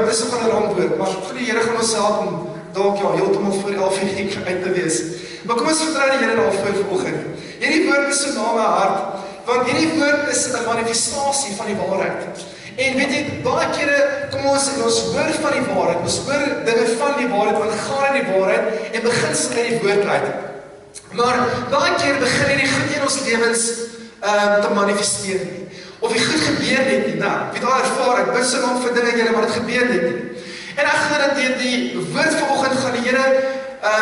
dit is nog 'n lang woord, maar vir die Here gaan ons help om dalk heeltemal voor 11:00 uit te wees. Maar kom ons vertrou die Here daarvoor vanoggend. Hierdie woord is so na my hart, want hierdie woord is 'n manifestasie van die waarheid. En weet jy, baie kere kom ons en ons hoor van die waarheid, ons hoor dinge van die waarheid, want gaan in die waarheid en begin sy die woord uit. Maar baie keer begin hierdie goed in ons lewens te manifesteer nie. Of die goed gebeur net nie. Nou, ek weet al ervaar, ek bid so lank vir dinge, Here, maar dit gebeur net nie. En ek gaan dit deur die woord vanoggend gaan die Here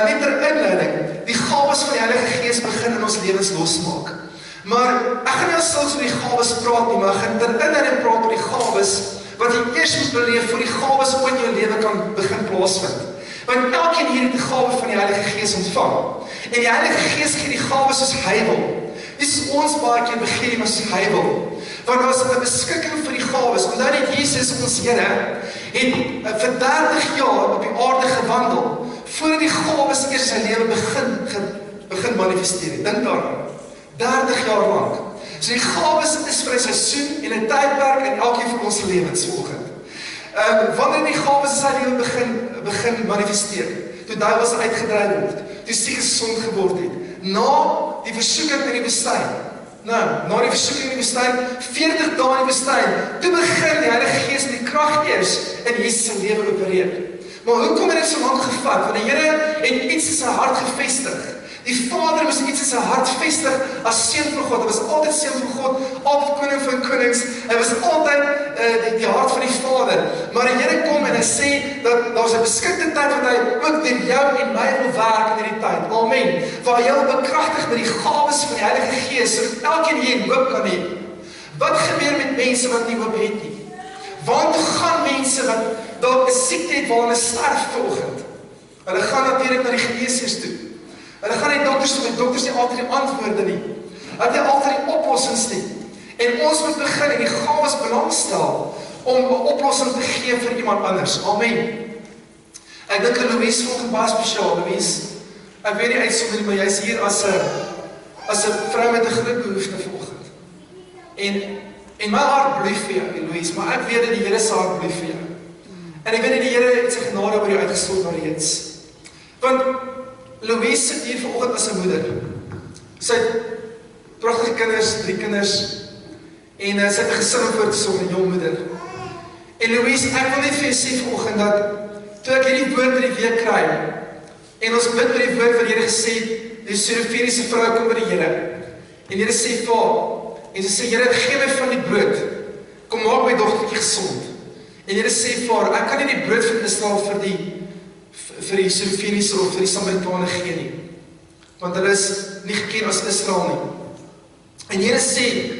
net ter inleiding die gawes van die Heilige Gees begin in ons lewens losmaak. Maar ek gaan nie alsins oor die gawes praat nie, maar ek gaan ter inleiding praat oor die gawes wat jy eers moet beleef voor die gawes ooit in jou lewe kan begin plaasvind. Want elkeen hier het die gawe van die Heilige Gees ontvang. En die Heilige Gees gee die gawes soos hy wil. Dis ons baie keer begin as hy wil. Want daar is 'n beskikking vir die gawes. Onthou net Jesus ons Here het vir 30 jaar op die aarde gewandel voordat die gawes eers sy lewe begin manifesteer het. Dink daaraan. 30 jaar lank. So die gawes is vir 'n seisoen en 'n tydperk in elkeen van ons lewens volgens. Wanneer die gawes in sy lewe begin manifesteer, toe duiwels uitgedryf word, toe siek gesond geword het, na die versoeking in die woestyn. Nou, na die versoeking in die woestyn, 40 dae in die woestyn, toe begin die Heilige Gees met die krag eers in Jesus se lewe opereer. Maar hoekom het dit so lank gevat? Want die Here het iets in sy hart gevestig. Die Vader moes iets in sy hart vestig as seun van God. Hy was altyd seun van God, altyd koning van konings. Hy was altyd die hart van die Vader. Maar die Here kom en hy sê dat daar's 'n beskikte tyd wat hy ook deur jou en my wil werk in hierdie tyd. Amen. Waar jy wil bekragtig met die gawes van die Heilige Gees sodat elkeen hier hoop kan hê. Wat gebeur met mense wat nie hoop het nie? Waartoe gaan mense wat dalk 'n siekte het waar hulle sterf vanoggend? Hulle gaan natuurlik na die geneesheers toe. Hulle gaan nie dokters toe, die dokters nie altyd die antwoorde nie. Hulle het nie altyd die oplossings nie. En ons moet begin en die gawes belangstel om 'n oplossing te gee vir iemand anders. Amen. Ek dink aan Louise vanoggend baie spesiaal. Louise, ek weet nie uitsonder nie, maar jy's hier as 'n vrou met 'n groot behoefte vanoggend. En my hart bloei vir jou, Louise, maar ek weet dat die Here se hart bloei vir jou. En ek weet dat die Here het sy genade oor jou uitgestort alreeds. Want Louise sit hier vanoggend as 'n moeder. Sy het pragtige kinders, 3 kinders, en sy het 'n gesin om voor te sorg, 'n jong moeder. En Louise, ek wil net vir jou sê vanoggend dat, toe ek hierdie woord in die week kry, en ons bid met die woord wat die Here gesê het, die Surefeniese vrou kom by die Here, en die Here sê vir haar, en sy sê, Here, gee my van die brood, kom maak my dogtertjie gesond. En die Here sê vir haar, ek kan nie die brood van Israel vir die Surefeniese of vir die Samaritane gee nie. Want hulle is nie geken as Israel nie. En die Here sê,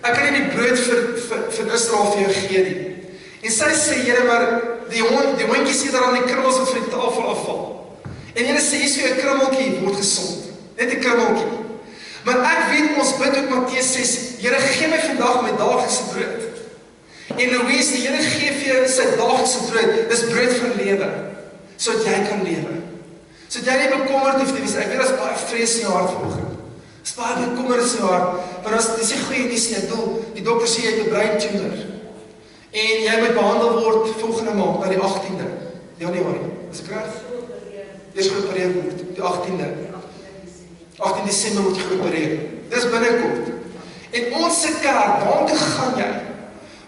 ek kan nie die brood vir Israel vir jou gee nie. En sy sê, Here, maar die hondjies sê daar aan die krummels wat vir die tafel afval. En die Here sê, hier is vir jou krummeltjie, word gesond. Net 'n krummeltjie. Maar ek weet, ons bid ook Matteus 6, Here, gee my vandag my daaglikse brood. En Louise, die Here gee vir jou sy daaglikse brood, dis brood van lewe. Sodat jy kan lewe. Sodat jy nie bekommerd hoef te wees. Ek weet dat is baie vrees in jou hart vanoggend. Dit is baie bekommerd in jou hart. Want dis nie goeie nuus nie. Ek bedoel, die dokter sê jy het 'n breintumor. En jy moet behandel word volgende maand, na die 18de Januarie. Is ek reg? Dis geopereer word, die 18de. 18 Desember word jy geopereer. Dis binnekort. En ons se kerk, waartoe gaan jy?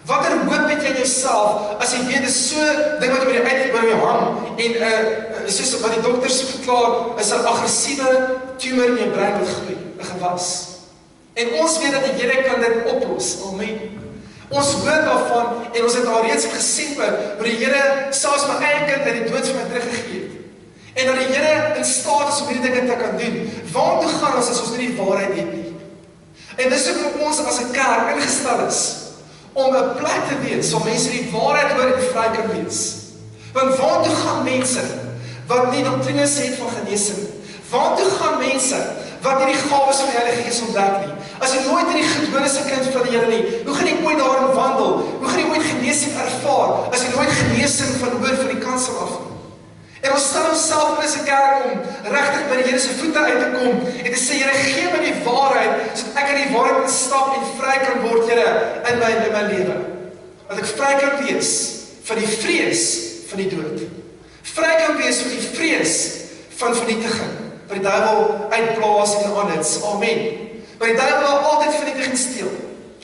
Watter hoop het jy in jouself, as jy weet, dis so ding wat jy uit by jou hang, en soos wat die dokters verklaar, is 'n aggressiewe tumor in jou brein wat groei, 'n gewas. En ons weet dat die Here kan dit oplos, amen. Ons hoor daarvan, en ons het al reeds gesien hoe die Here selfs my eie kind uit die dood vir my teruggegee het. En dat die Here in staat is om hierdie dinge te kan doen. Waartoe gaan ons as ons nie die waarheid het nie? En dis ook ons as 'n kerk ingestel is, om 'n plek te wees, waar mense die waarheid hoor en vry kan wees. Want waartoe gaan mense, wat nie doktrines het van genesing? Waartoe gaan mense, wat nie die gawes van die Heilige Gees ontdek nie? As jy nooit in die gewone se kind van die Here nie, hoe gaan jy ooit daarin wandel? Hoe gaan jy ooit genesing ervaar, as jy nooit genesing van hoor van die kansel af nie? En ons stel onsself in as 'n kerk om regtig by die Here se voete uit te kom en te sê, Here, gee my die waarheid, sodat ek in die waarheid kan stap en vry kan word, Here, in my lewe. Dat ek vry kan wees van die vrees van die dood. Vry kan wees van die vrees van vernietiging, wat die duiwel uitblaas en aanhits. Amen. Maar die duiwel wil altyd vernietiging steel.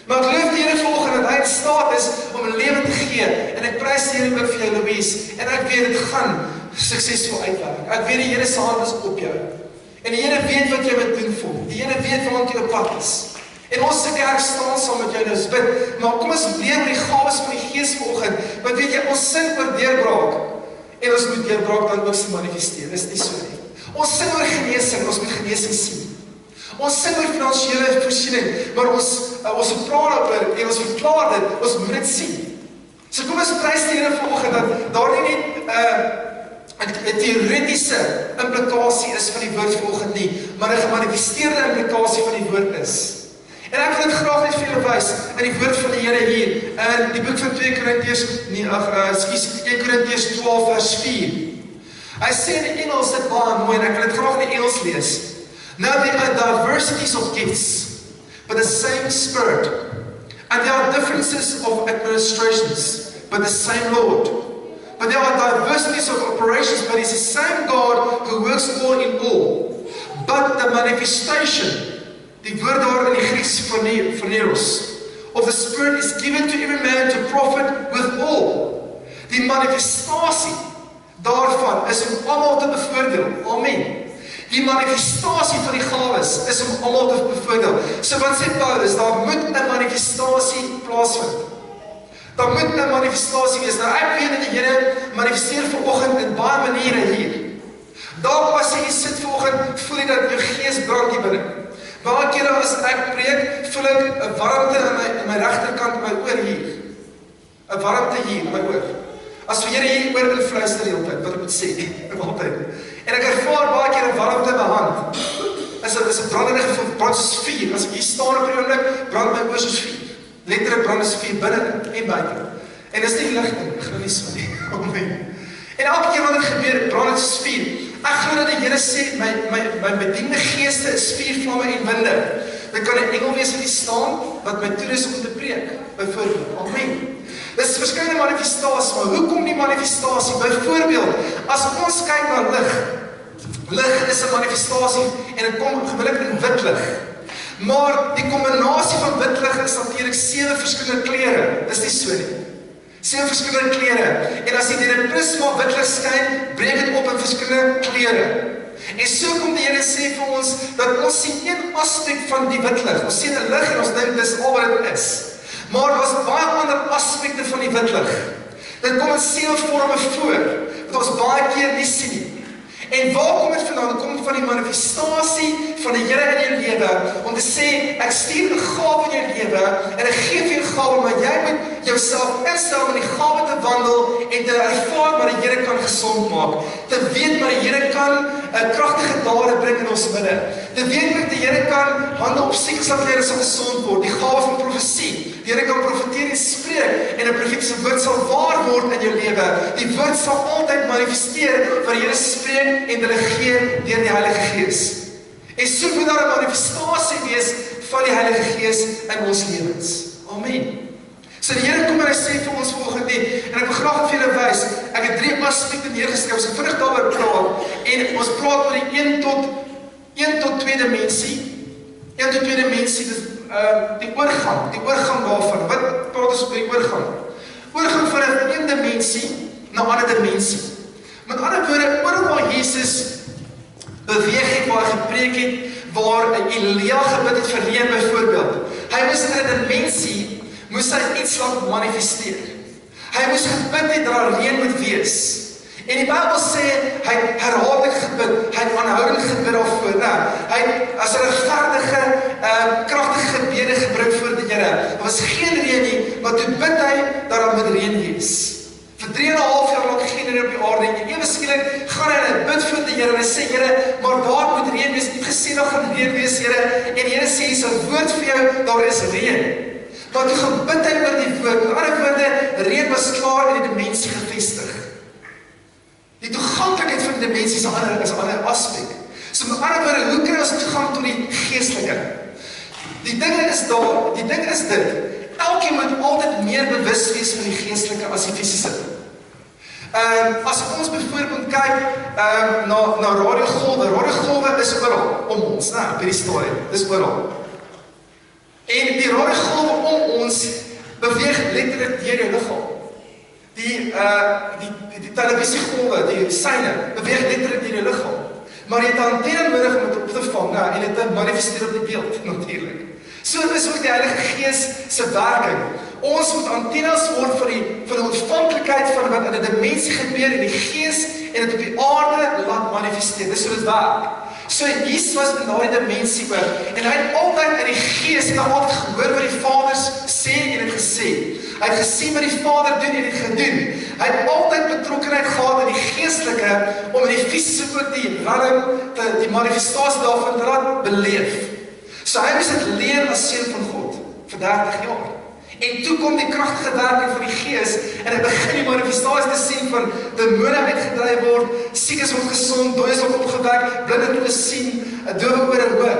Maar ek loof die Here vanoggend dat hy in staat is om 'n lewe te gee. En ek prys die Here ook vir jou, Louise. En ek weet dit gaan suksesvol uitwerk. Ek weet die Here se hand is op jou. En die Here weet wat jy moet doen vir hom. Die Here weet waar jy op pad is. En ons se kerk staan saam met jou nou bid. Maar kom ons leer oor die gawes van die Gees vanoggend. Want weet jy, ons sing oor deurbraak. En ons moet deurbraak dan ook se manifesteer. Dis nie so nie. Ons sing oor genesing, ons moet genesing sien. Ons sing oor finansiële voorsiening, maar ons praat oor en ons verklaar dit, ons moet dit sien. So kom ons prys die Here vanoggend dat daar nie net 'n teoretiese implikasie is van die woord vanoggend nie, maar 'n gemanifesteerde implikasie van die woord is. En ek wil dit graag net vir julle wys in die woord van die Here hier in die boek van 2 Korintiërs 1 Korintiërs 12 vers 4. Hy sê in Engels dit baie mooi en ek wil dit graag in Engels lees. Now there are diversities of gifts, but the same Spirit. And there are differences of administrations, but the same Lord. But there are diversities of operations, but it's the same God who works all in all. But the manifestation, die woord daar in die Grieks phaneros, of the Spirit is given to every man to profit with all. Die manifestasie daarvan is om almal te bevoordeel. Amen. Die manifestasie van die gawes is om almal te bevoordeel. So wat sê Paulus, daar moet 'n manifestasie plaasvind. Daar moet 'n manifestasie wees. Nou ek weet dat die Here manifesteer vanoggend in baie maniere hier. Dalk as jy sit vanoggend, voel jy dat jou gees brand hier binne. Baie kere as ek preek, voel ek 'n warmte in my regterkant my oor hier. 'n Warmte hier in my oor. As die Here hier oor wil fluister die hele tyd, wat ek moet sê, altyd. En ek ervaar baie keer 'n warmte in my hand. Is 'n brandende gevoel, brand soos vuur. As ek hier staan op die oomblik, brand my oor soos vuur. Letterlik brand is vuur binne en buite. En dis nie lig nie, glo nie so nie. Amen. En elke keer wat dit gebeur, brand dit soos vuur. Ek glo dat die Here sê, my bediende geeste is vuurvlamme en winde. Dit kan 'n engel wees wat hier staan, wat my toerus om te preek, byvoorbeeld. Amen. Dis verskillende manifestasies, maar hoekom die manifestasie? Byvoorbeeld, as ons kyk na lig. Lig is 'n manifestasie en dit kom gewoonlik in wit lig. Maar die kombinasie van wit lig is natuurlik 7 verskillende kleure. Dis nie so nie. 7 verskillende kleure. En as jy deur 'n prisma wit lig skyn, breek dit op in verskillende kleure. En so kom die Here sê vir ons dat ons sien een aspek van die wit lig. Ons sien 'n lig en ons dink dis al wat dit is. Maar daar's baie ander aspekte van die wit lig. Dit kom in 7 forme voor wat ons baie keer nie sien nie. En waar kom dit vandaan? Dit kom van die manifestasie van die Here in jou lewe om te sê ek stuur 'n gawe in jou lewe en ek gee vir jou 'n gawe, maar jy moet jouself instel om in die gawe te wandel en te ervaar wat die Here kan gesond maak. Te weet wat die Here kan kragtige dade bring in ons midde. Te weet dat die Here kan hande op siekes laat lê sal gesond word. Die gawe van profesie. Die Here kan profeteer en spreek en 'n profetiese woord sal waar word in jou lewe. Die woord sal altyd manifesteer wat die Here spreek en delegeer deur die Heilige Gees. En so moet daar 'n manifestasie wees van die Heilige Gees in ons lewens. Amen. So die Here kom en hy sê vir ons vanoggend en ek wil graag vir julle wys, ek het 3 aspekte neergeskryf, so vinnig daaroor praat, en ons praat oor die 1 tot 2 dimensie. 1 tot 2 dimensie, dis die oorgang daarvan. Wat praat ons oor die oorgang? Oorgang van 'n dimensie na 'n ander dimensie. Met ander woorde, oral waar Jesus beweeg het, waar hy gepreek het, waar Elia gebid het vir reën byvoorbeeld. Hy moes in 'n dimensie, moes hy iets laat manifesteer. Hy moes gebid het dat daar reën moet wees. En die Bybel sê, hy het herhaaldelik gebid, hy het aanhoudend gebid daarvoor. Hy het as 'n regverdige, kragtige gebede gebring voor die Here. Daar was geen reën nie, maar toe bid hy dat daar moet reën wees. Vir 3,5 jaar lank geen reën op die aarde, en ewe skielik gaan hy en bid vir die Here, en hy sê, Here, maar daar moet reën wees, nie gesê daar gaan reën wees, Here, en die Here sê, hier is 'n woord vir jou, daar is reën. Maar toe gebid hy oor die woord, met ander woorde, reën was klaar in die dimensie gevestig. Die toeganklikheid van die dimensie is 'n ander aspek. So met ander woorde, hoe kry ons toegang tot die geestelike? Die ding is dit, elkeen moet altyd meer bewus wees van die geestelike as die fisiese. As ons byvoorbeeld kyk na radiogolwe is oral om ons, by die storie, dis oral. En die radiogolwe om ons beweeg letterlik deur jou liggaam. Die televisiegolwe, die syne, beweeg letterlik deur jou liggaam. Maar jy het 'n antenne nodig om dit op te vang, en dit te manifesteer op die beeld, natuurlik. So is ook die Heilige Gees se werking. Ons moet antennes word vir die ontvanklikheid van wat in 'n dimensie gebeur in die Gees en dit op die aarde laat manifesteer. Dis hoe dit werk. So Jesus was in daardie dimensie ook. En hy het altyd in die Gees en altyd gehoor wat die Vader sê en het gesê. Hy het gesien wat die Vader doen en het gedoen. Hy het altyd betrokkenheid gehad in die geestelike om in die fisiese ook die manifestasie daarvan te laat beleef. So hy moes dit leer as seun van God vir 30 jaar. En toe kom die kragtige werking van die Gees en hy begin die manifestasie te sien van demone uitgedryf word, siekes word gesond, dooies word opgewek, blinde kan sien, dowe ore hoor.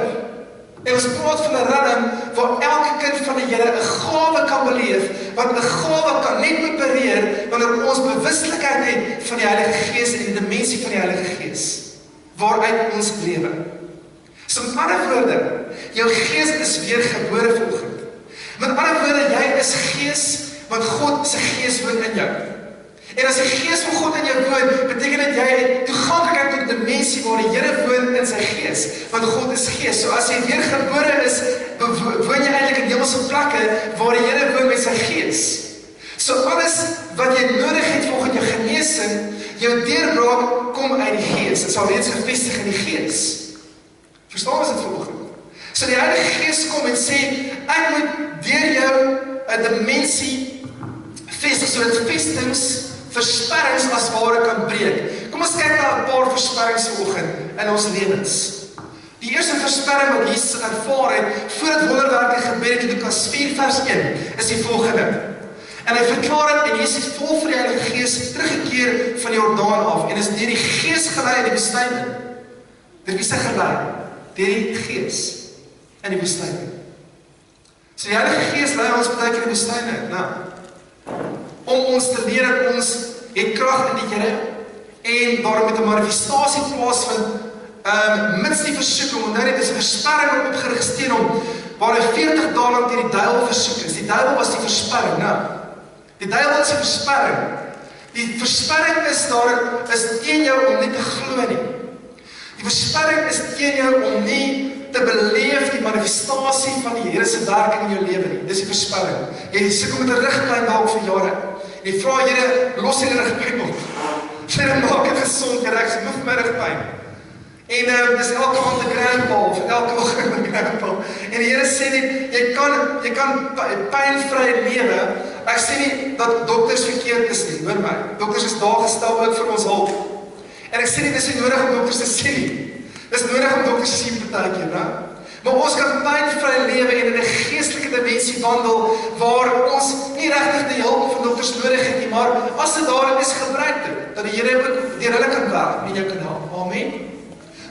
En ons praat van 'n rhythm waar elke kind van die Here 'n gawe kan beleef, want 'n gawe kan net opereer wanneer ons bewustelikheid het van die Heilige Gees en die dimensie van die Heilige Gees waaruit ons lewe. So met ander woorde, jou gees is weer gebore vanoggend. Met ander woorde, jy is gees, want God se Gees woon in jou. En as die Gees van God in jou woon, beteken dit jy het toeganklikheid tot 'n dimensie waar die Here woon in sy Gees, want God is Gees. So as jy weer gebore is, woon jy eintlik in hemelse plekke waar die Here woon met sy Gees. So alles wat jy nodig het volgens jou genesing, jou deurbraak kom uit die Gees. Dit sal reeds gevestig in die Gees. Verstaan ons dit vanoggend? So die Heilige Gees kom en sê, ek moet deur jou 'n dimensie vestig, sodat versperrings as ware kan breek. Kom ons kyk na 'n paar versperrings vanoggend in ons lewens. Die eerste versperring wat Jesus ervaar het, voordat wonderwerke gebeur het in Lukas 4 vers 1, is die volgende. En hy verklaar dit, en Jesus het vol vir die Heilige Gees teruggekeer van die Jordaan af, en is deur die Gees gelei in die woestyn. Deur wie is hy gelei? Deur die Gees in die woestyn. So die Heilige Gees lei ons baie keer in die woestyn, om ons te leer dat ons het krag in die Here en daarom met 'n manifestasie plaasvind mits die versoeking, want dit is 'n versperring opgerig teen hom, waar hy 40 dae lank teen die duiwel versoek is. Die duiwel was die versperring, Die duiwel is die versperring. Die versperring is teen jou om nie te glo nie. Die versperring is teen jou om nie te beleef die manifestasie van die Here se werking in jou lewe nie. Dis die versperring. Jy sukkel met 'n rugpyn dalk vir jare. En jy vra Here, los hierdie rugpyn op. Here, maak dit gesond, Here, ek het my rugpyn. En dis elke aand 'n grandpa of elke oggend 'n grandpa. En die Here sê net, jy kan pynvry lewe. Ek sê nie dat dokters verkeerd is nie, hoor my. Dokters is daar gestel ook vir ons hulp. En ek sê nie dis nie nodig om dokters te sien nie. Dis nodig om dokters te sien partykeer, maar ons kan pynvry lewe en in 'n geestelike dimensie wandel waar ons nie regtig die hulp van dokters nodig het nie, maar as dit daar is, gebruik dit, dat die Here ook deur hulle kan werk en jou kan help. Amen.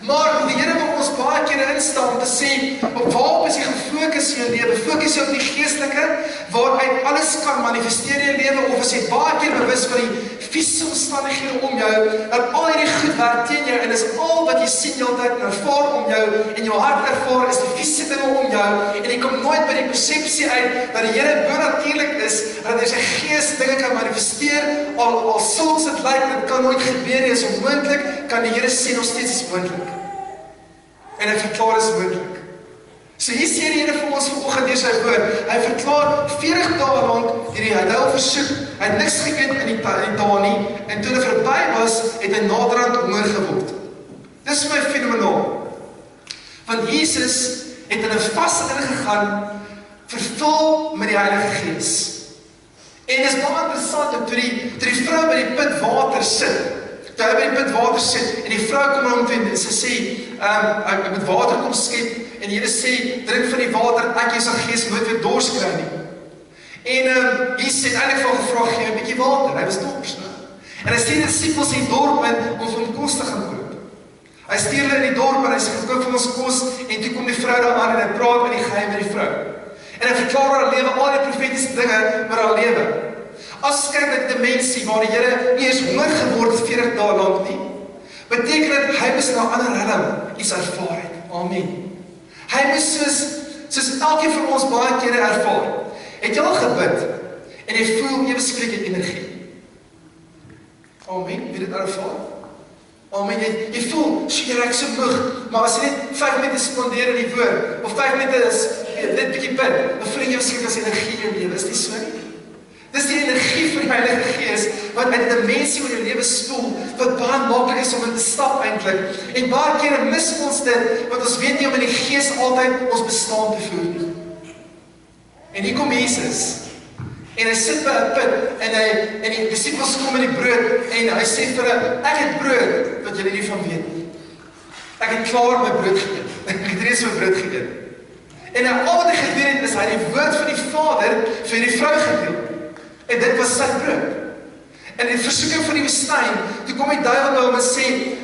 Maar die Here wil ons baie keer instel om te sê, op waarop is jy gefokus in jou lewe? Fokus jy op die geestelike, waaruit alles kan manifesteer in jou lewe, of is jy baie keer bewus van die fisiese omstandighede om jou, dat al hierdie goed werk teen jou, en is al wat jy sien heeltyd en ervaar om jou, en jou hart ervaar is die fisiese dinge om jou, en jy kom nooit by die persepsie uit, dat die Here bonatuurlik is, dat hy sy Gees dinge kan manifesteer, al soms dit lyk, dit kan nooit gebeur nie, is onmoontlik, kan die Here sê nog steeds is moontlik. En hy verklaar is moontlik. So hier sê die Here vir ons vanoggend deur sy woord. Hy verklaar 40 dae lank hierdie duiwel versoek. Hy het niks geëet in die dae nie, en toe dit verby was, het hy naderhand honger geword. Dis vir my fenomenaal. Want Jesus het in 'n vas ingegaan, vervul met die Heilige Gees. En dis baie interessant, toe die vrou by die put water sit, toe hy by die put water sit, en die vrou kom na hom toe en sy sê, ek moet water kom skep, en die Here sê, drink van die water, ek jy sal gees nooit weer dors kry nie. En Jesus het eintlik van gevra, gee 'n bietjie water, hy was dors, en hy stuur die disippels in die dorp in, om vir hom kos te gaan koop. Hy stuur hulle in die dorp, en hy sê, koop vir ons kos, en toe kom die vrou daar aan, en hy praat met die geheim met die vrou. En hy verklaar haar lewe, al die profetiese dinge met haar lewe. As ons kyk na die dimensie waar die Here nie eens honger geword het 40 dae lank nie, beteken dit hy moes na 'n ander realm iets ervaar het. Amen. Hy moes soos elkeen van ons baie kere ervaar. Het jy al gebid en jy voel ewe skielik jy energie? Amen. Wie dit ervaar? Amen. Jy voel, jy raak so moeg, maar as jy net 5 minute spandeer in die woord, of 5 minute is dit bietjie bid, dan voel jy skielik as energie in jou lewe. Is nie so nie? Dis die energie van die Heilige Gees wat uit die dimensie van jou lewe spoel, wat baie maklik is om in te stap eintlik. En baie kere mis ons dit, want ons weet nie om in die Gees altyd ons bestaan te voel nie. En hier kom Jesus. En hy sit by 'n put en die disippels kom met die brood en hy sê vir hulle, ek het brood wat julle nie van weet nie. Ek het klaar my brood geëet. Ek het reeds my brood geëet. En al wat hy gedoen het, is hy die woord van die Vader vir die vrou gedeel. En dit was sy brood. En in die versoeking van die woestyn, toe kom die duiwel by hom en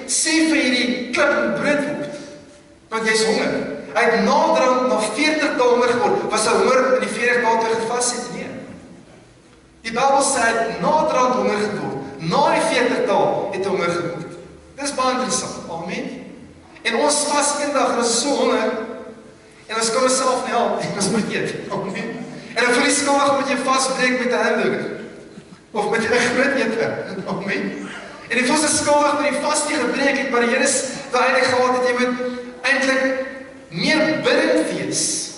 sê vir hierdie klip om brood word, want jy is honger. Hy het naderhand na 40 dae honger geword. Was hy honger in die 40 dae toe gevas het? Nee. Die Bybel sê hy het naderhand honger geword. Na die 40 dae het hy honger geword. Dis baie interessant. Amen. En ons vas eendag en ons is so honger en ons kan onsself nie help en ons moet eet. Amen. En dan voel jy skuldig omdat jy vasbreek met 'n hamburger of met 'n groot ete. Amen. En jy voel so skuldig dat jy vas nie gebreek het, maar die Here is weinig gehad dat jy moet eintlik meer bidend wees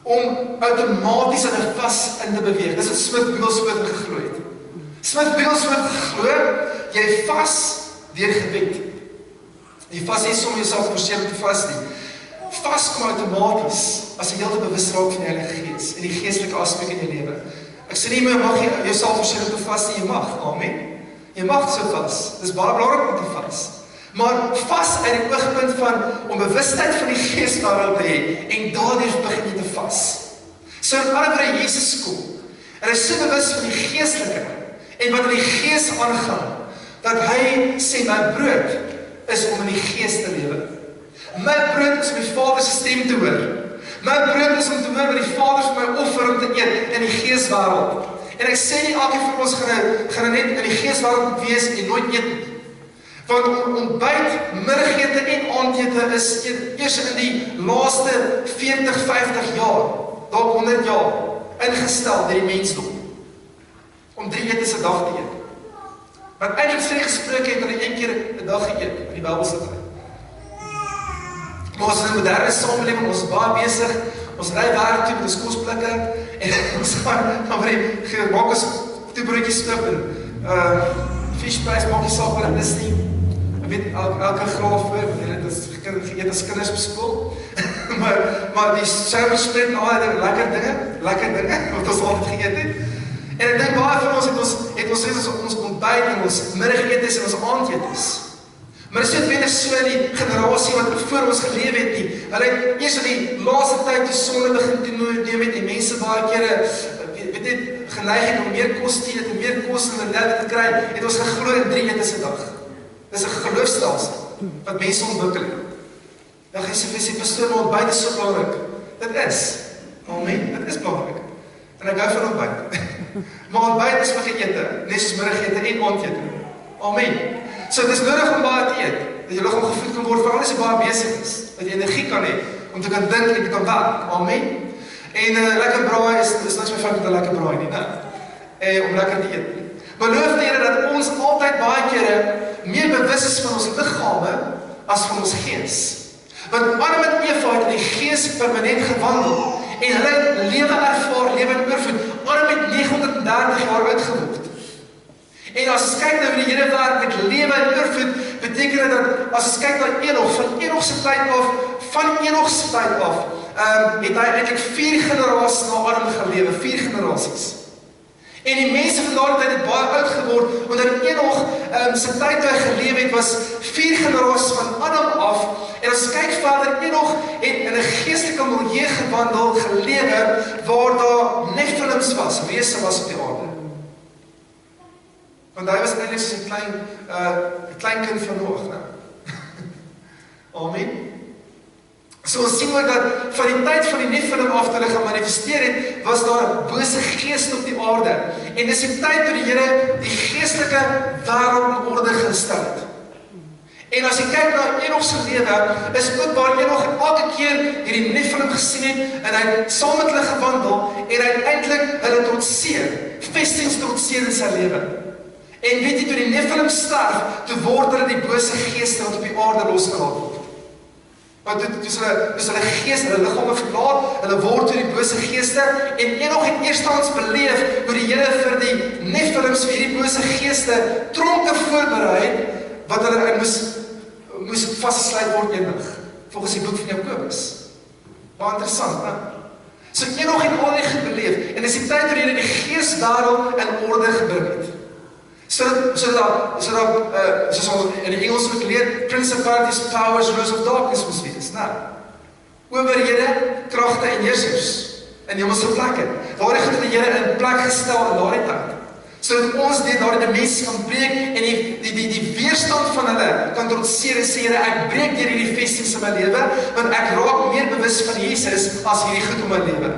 om outomaties in 'n vas in te beweeg. Dis wat Smith Wigglesworth geglo het. Smith Wigglesworth geglo, jy vas deur gebed. Jy vas nie som jouself forceer om te vas nie. Vas kom outomaties as jy heeltyd bewus raak van die Heilige Gees en die geestelike aspek in jou lewe. Ek sê nie meer mag jy jouself forceer om te vas nie, jy mag. Amen. Jy mag so vas. Dis baie belangrik om te vas. Maar vas uit die oogpunt van om bewustheid van die Gees daarop te hê en daardeur begin jy te vas. So in ander woorde Jesus kom en hy is so bewus van die geestelike en wat in die Gees aangaan, dat hy sê my brood is om in die Gees te lewe. My brood is om die Vader se stem te hoor. My brood is om te hoor wat die Vader vir my offer om te eet in die Geeswêreld. En ek sê nie elkeen van ons gaan net in die Geeswêreld wees en nooit eet nie. Want ontbyt, middagete en aandete is eers in die laaste 40, 50 jaar, dalk 100 jaar, ingestel deur die mensdom. Om 3 etes 'n dag te eet. Want eintlik sê gesproke het hulle 1 keer 'n dag geëet, in die Bybel sê dit. Maar ons is in 'n moderne samelewing, ons is baie besig, ons ry werk toe met ons kosblikke, en ons gaan maak ons 2 broodjies stip en fishpies maak nie saak wat dit is nie. Ek weet elke graaf voor, want julle het geëet as kinders op skool. maar die sandwich split en al die lekker dinge wat ons altyd geëet het. En ek dink baie van ons het ons ontbyt en ons middagetes en ons aandetes. Maar dit is nie net so die generasie wat voor ons geleef het nie. Hulle het eers in die laaste tyd die sonde begin toeneem het en mense baie kere weet net geneig het om meer kos te eet en meer kos in hulle lewe te kry, het ons geglo in 3 etes 'n dag. Dis 'n geloofstelsel wat mense ontwikkel het. Dan gaan jy sê pastoor, maar ontbyt is so belangrik. Dit is. Amen. Dit is belangrik. En ek hou van ontbyt. Maar ontbyt is vir ete, net soos middagete en aandete. Amen. So dit is nodig om baie te eet, dat jy liggaam gevoed kan word, veral as jy baie besig is, dat jy energie kan hê, om te kan dink en te kan werk. Amen. En lekker braai is niks meer fout met 'n lekker braai nie, né? Om lekker te eet. Maar loof die Here dat ons altyd baie kere meer bewus is van ons liggame as van ons gees. Want Adam en Eva het in die gees permanent gewandel en hulle lewe ervaar, lewe in oorvloed. Adam het 930 jaar oud geword. En as ons kyk na hoe die Here werk met lewe en oorvloed, beteken dit dat as ons kyk na Enoch, van Enoch se tyd af, het hy eintlik 4 generasies na Adam gelewe, 4 generasies. En die mense van daardie tyd het baie oud geword, omdat Enoch sy tyd toe hy geleef het, was 4 generasies van Adam af. En as ons kyk verder, Enoch het in 'n geestelike milieu gewandel, gelewe, waar daar Nephilims was, wese was op die aarde. Want hy was eintlik soos 'n klein kind van Noag, né? Amen. So So ons sien ook dat van die tyd van die Nephilim af toe hulle gaan manifesteer het, was daar 'n bose gees op die aarde. En dis die tyd toe die Here die geestelike wêreld in orde gestel het. En as jy kyk na Enoch se lewe, is ook waar Enoch elke keer hierdie Nephilim gesien het, en hy het saam met hulle gewandel, en hy uiteindelik hulle trotseer, vestings trotseer in sy lewe. En weet jy, toe die Nephilim sterf, toe word hulle die bose geeste wat op die aarde losgelaat word. Want dus hulle gees, hulle liggame verlaat, hulle word toe die bose geeste, en Enoch het eerstens beleef hoe die Here vir die Nephilims, vir die bose geeste, tronke voorberei, wat hulle moes vasgesluit word eendag, volgens die boek van Jakobus. Maar interessant, né? So Enoch het al die beleef, en dis die tyd waar die geeswêreld in orde gebring het. Soos ons in die Engels ook leer, principalities, powers, rulers of darkness moes wees, né? Owerhede, kragte en heersers in hemelse plekke. Daardie goed het die Here in plek gestel in daardie tyd. Sodat ons daardie dimensie kan breek en die weerstand van hulle kan trotseer en sê, Here, ek breek deur hierdie vestings in my lewe, want ek raak meer bewus van Jesus as hierdie goed in my lewe.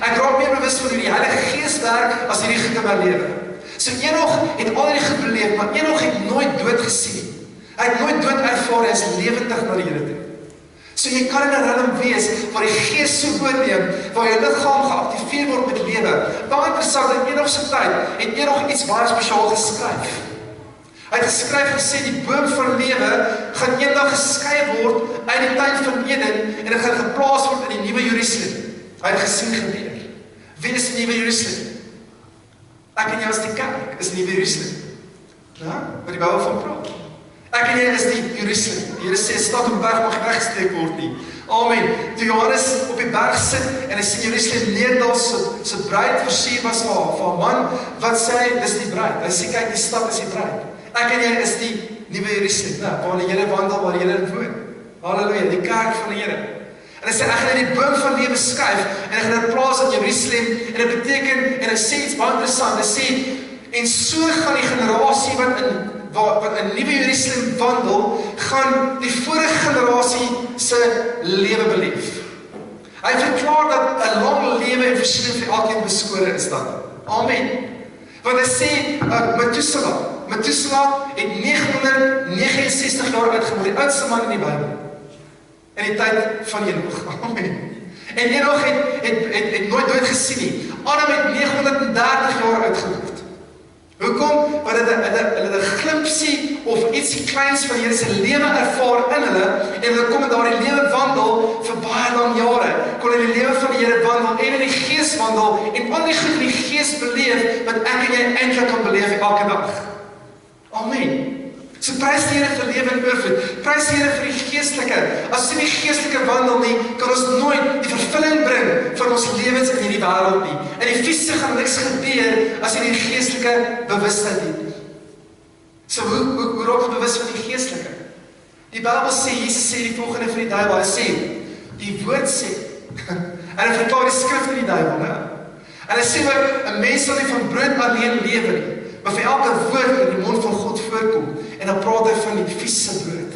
Ek raak meer bewus van hoe die Heilige Gees werk as hierdie goed in my lewe. So Enoch het al die goed beleef, maar Enoch het nooit dood gesien. Hy het nooit dood ervaar, hy is lewendig na die Here toe. So jy kan in 'n rillum wees waar die Gees so oorneem, waar jou liggaam geaktiveer word met lewe. Baie interessant, in Enoch se tyd het Enoch iets baie spesiaal geskryf. Hy het geskryf en sê die boom van lewe gaan eendag geskei word uit die tuin van Eden en dit gaan geplaas word in die nuwe Jerusalem. Hy het gesien gebeur. Wie is die nuwe Jerusalem? Ek en jy as die kerk is die nuwe Jerusalem. Ja, wat die Bybel van praat. Ek en jy is die Jerusalem. Die Here sê, stad op berg mag weggesteek word nie. Amen. Toe Johannes op die berg sit en hy sien Jerusalem neerdal, so bruid versier was vir 'n man, wat sê hy, dis die bruid. Hy sê, kyk, die stad is die bruid. Ek en jy is die nuwe Jerusalem, waar die Here wandel, waar die Here woon. Halleluja, die kerk van die Here. En hy sê, ek gaan die boom van lewe skuif, en ek gaan dit plaas in Jerusalem, en dit beteken, en hy sê iets baie interessant, hy sê, en so gaan die generasie wat in nuwe Jerusalem wandel, gaan die vorige generasie se lewe beleef. Hy verklaar dat 'n lang lewe en voorsiening vir elkeen beskore is dan. Amen. Want hy sê, Methuselah het 969 jaar uitgewoon, die oudste man in die Bybel. In die tyd van Enoch. Amen. En Enoch het nooit dood gesien nie. Adam het 930 jaar uitgeleef. Hoekom? Want hulle 'n glimpsie of ietsie kleins van die Here se lewe ervaar in hulle, en hulle kom in daardie lewe wandel vir baie lang jare. Kon in die lewe van die Here wandel en in die Gees wandel en al die goed in die Gees beleef wat ek en jy eintlik kan beleef elke dag. Amen. So prys die Here vir lewe en oorvloed. Prys die Here vir die geestelike. As ons nie die geestelike wandel nie, kan ons nooit die vervulling bring van ons lewens in hierdie wêreld nie. In die fisiese gaan niks gebeur as jy die geestelike bewustheid het. So hoe raak ons bewus van die geestelike? Die Bybel sê, Jesus sê die volgende vir die duiwel, hy sê, die woord sê, en hy verklaar die skrif in die duiwel, né? En hy sê ook, 'n mens sal nie van brood alleen lewe nie, maar vir elke woord in die mond van God voorkom. En dan praat hy van die fisiese brood.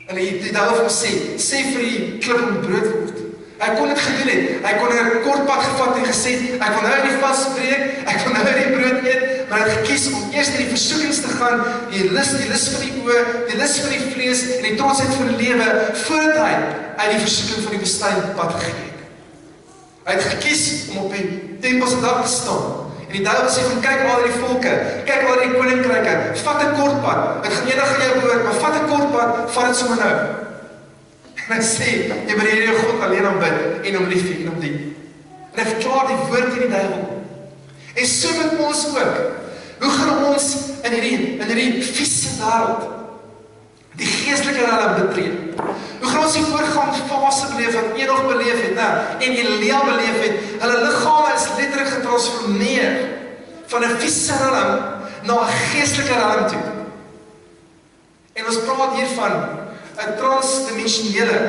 En die duiwel sê vir die klip om brood word. Hy kon dit gedoen het. Hy kon 'n kort pad gevat en gesê, ek wil nou die vas breek, ek wil nou die brood eet, maar hy het gekies om eers in die versoekings te gaan, die lus van die oë, die lus van die vlees en die trotsheid van die lewe, voordat hy uit die versoeking van die woestyn pad gegaan het. Hy het gekies om op die tempel se dak te staan. En die duiwel sê van, kyk al die volke, kyk al die koninkryke, vat 'n kort pad, dit gaan eendag aan jou behoort, maar vat 'n kort pad, vat dit sommer nou. En hy sê, jy moet die Here God alleen aanbid, en om lief en om dien. En hy verklaar die woord in die duiwel. En so met ons ook, hoe gaan ons in hierdie fisiese wêreld die geestelike rillum betree? Hoe gaan ons die voorgaande fase beleef wat Enoch beleef het, en Elia beleef het? Hulle liggame is letterlik getransformeer van 'n fisiese rillum na 'n geestelike rillum toe. En ons praat hier van 'n transdimensionele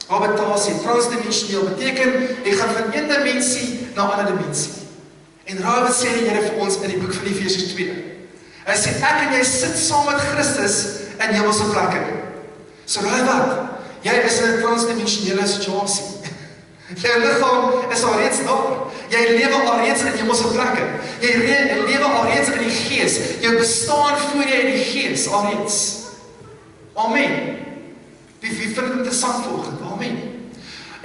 habitasie. Transdimensioneel beteken, jy gaan van een dimensie na 'n ander dimensie. En raai wat sê die Here vir ons in die boek van Efesiërs 2? Hy sê, ek en jy sit saam met Christus in hemelse plekke. So raai wat? Jy is in 'n transdimensionele situasie. Jou liggaam is alreeds daar. Jy lewe alreeds in hemelse plekke. Jy lewe alreeds in die gees. Jou bestaan voor jy in die gees alreeds. Amen. Wie vind dit interessant volgende? Amen.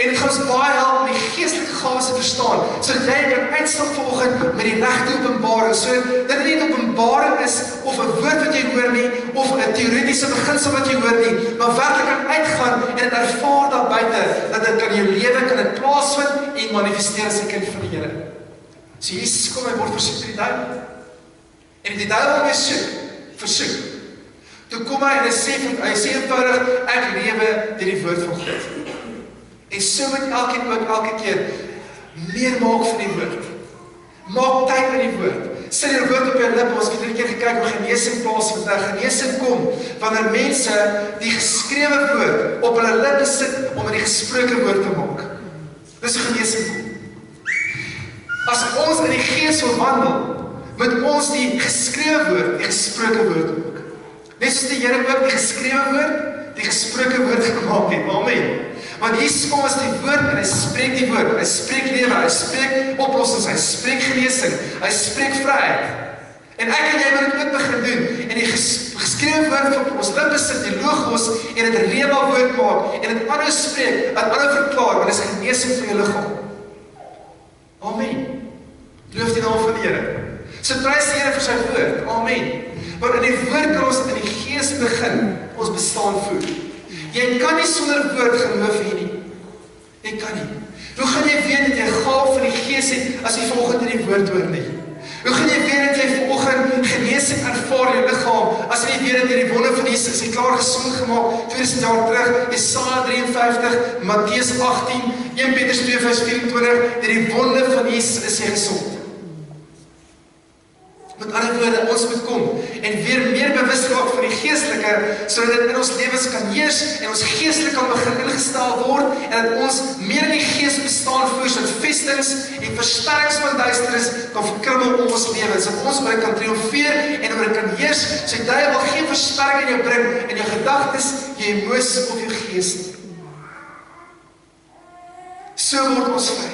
En dit gaan ons baie help om die geestelike gawes te verstaan, sodat jy kan uitstap volgende met die regte openbaring, so dit nie 'n openbaring is, of 'n woord wat jy hoor nie, of 'n teoretiese beginsel wat jy hoor nie, maar werklik kan uitgaan en dit ervaar daar buite, dat dit kan jou lewe kan dit plaasvind en manifesteer as 'n kind van die Here. So Jesus kom, hy word versoek deur die duiwel. En die duiwel hom versoek. Toe kom hy en hy sê eenvoudig, ek lewe deur die woord van God. En so moet elkeen ook elke keer meer maak van die woord. Maak tyd met die woord. Sit die woord op jou lippe. Ons het 'n keer gekyk hoe genesing plaasvind. Genesing kom wanneer mense die geskrewe woord op hulle lippe sit om in die gesproke woord te maak. Dis genesing kom. As ons in die gees wil wandel, moet ons die geskrewe woord, die gesproke woord maak. Net soos die Here ook die geskrewe woord, die gesproke woord gemaak het. Amen. Want Jesus kom as die woord en hy spreek die woord. Hy spreek lewe, hy spreek oplossings, hy spreek genesing, hy spreek vryheid. En ek en jy moet dit ook begin doen. En die geskrewe woord van ons lippe sit, die logos, en dit rema woord maak, en dit aanhou spreek, en aanhou verklaar, want dit is genesing vir jou liggaam. Amen. Loof die naam van die Here. So prys die Here vir sy woord. Amen. Want in die woord kan ons in die gees begin, ons bestaan voer. Jy kan nie sonder woord geloof hê nie. Jy kan nie. Hoe gaan jy weet dat jy gaaf van die gees het as jy vanoggend in die woord hoor nie? Hoe gaan jy weet dat jy vanoggend genesing ervaar in jou liggaam as jy weet dat jy die wonde van Jesus is klaar gesond gemaak 2000 jaar terug, Jesaja 53, Matteus 18, 1 Petrus 2 vers 24, dat die wonde van Jesus is jy gesond. Met ander woorde, ons moet kom en weer meer bewus raak van die geestelike, sodat dit in ons lewens kan heers en ons geestelik kan begin ingestel word en dat ons meer in die gees bestaan voer, sodat vestings en versterkings van duisternis kan verkrummel om ons lewens, sodat ons oor kan triomfeer en oor kan heers, sodat jy wil geen versterking in jou bring in jou gedagtes, jou emosies of jou gees nie. So word ons vry.